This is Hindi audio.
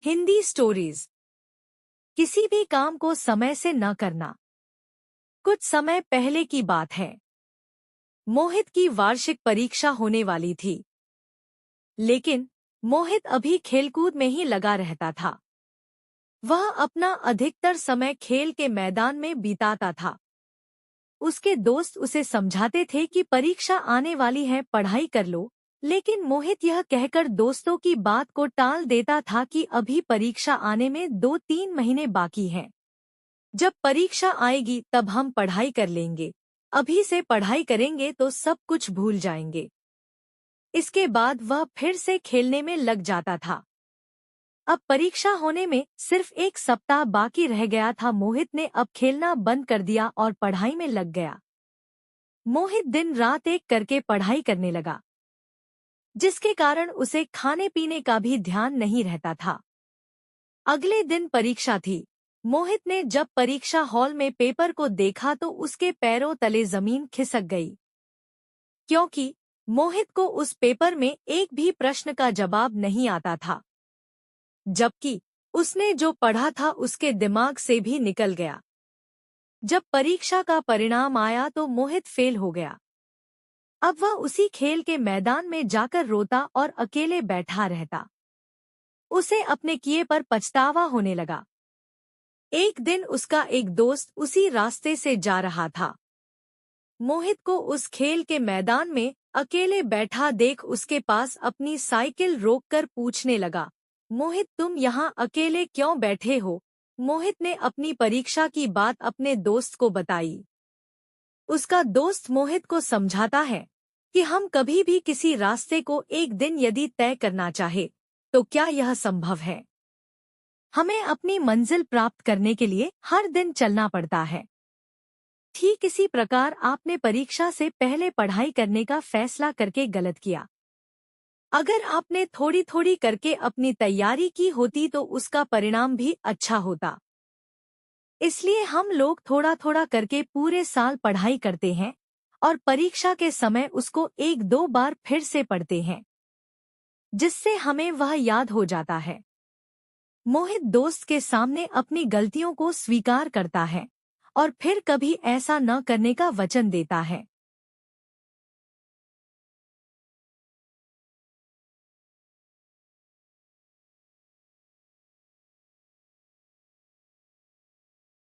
हिंदी स्टोरीज। किसी भी काम को समय से न करना। कुछ समय पहले की बात है। मोहित की वार्षिक परीक्षा होने वाली थी, लेकिन मोहित अभी खेलकूद में ही लगा रहता था। वह अपना अधिकतर समय खेल के मैदान में बिताता था। उसके दोस्त उसे समझाते थे कि परीक्षा आने वाली है, पढ़ाई कर लो, लेकिन मोहित यह कहकर दोस्तों की बात को टाल देता था कि अभी परीक्षा आने में 2-3 महीने बाकी हैं। जब परीक्षा आएगी तब हम पढ़ाई कर लेंगे, अभी से पढ़ाई करेंगे तो सब कुछ भूल जाएंगे। इसके बाद वह फिर से खेलने में लग जाता था। अब परीक्षा होने में सिर्फ 1 सप्ताह बाकी रह गया था। मोहित ने अब खेलना बंद कर दिया और पढ़ाई में लग गया। मोहित दिन रात एक करके पढ़ाई करने लगा, जिसके कारण उसे खाने पीने का भी ध्यान नहीं रहता था। अगले दिन परीक्षा थी। मोहित ने जब परीक्षा हॉल में पेपर को देखा तो उसके पैरों तले जमीन खिसक गई, क्योंकि मोहित को उस पेपर में एक भी प्रश्न का जवाब नहीं आता था, जबकि उसने जो पढ़ा था उसके दिमाग से भी निकल गया। जब परीक्षा का परिणाम आया तो मोहित फेल हो गया। अब वह उसी खेल के मैदान में जाकर रोता और अकेले बैठा रहता। उसे अपने किए पर पछतावा होने लगा। एक दिन उसका एक दोस्त उसी रास्ते से जा रहा था। मोहित को उस खेल के मैदान में अकेले बैठा देख उसके पास अपनी साइकिल रोककर पूछने लगा, मोहित, तुम यहाँ अकेले क्यों बैठे हो? मोहित ने अपनी परीक्षा की बात अपने दोस्त को बताई। उसका दोस्त मोहित को समझाता है कि हम कभी भी किसी रास्ते को एक दिन यदि तय करना चाहे तो क्या यह संभव है? हमें अपनी मंजिल प्राप्त करने के लिए हर दिन चलना पड़ता है। ठीक इसी प्रकार आपने परीक्षा से पहले पढ़ाई करने का फैसला करके गलत किया। अगर आपने थोड़ी थोड़ी करके अपनी तैयारी की होती तो उसका परिणाम भी अच्छा होता। इसलिए हम लोग थोड़ा थोड़ा करके पूरे साल पढ़ाई करते हैं और परीक्षा के समय उसको 1-2 बार फिर से पढ़ते हैं, जिससे हमें वह याद हो जाता है। मोहित दोस्त के सामने अपनी गलतियों को स्वीकार करता है और फिर कभी ऐसा न करने का वचन देता है।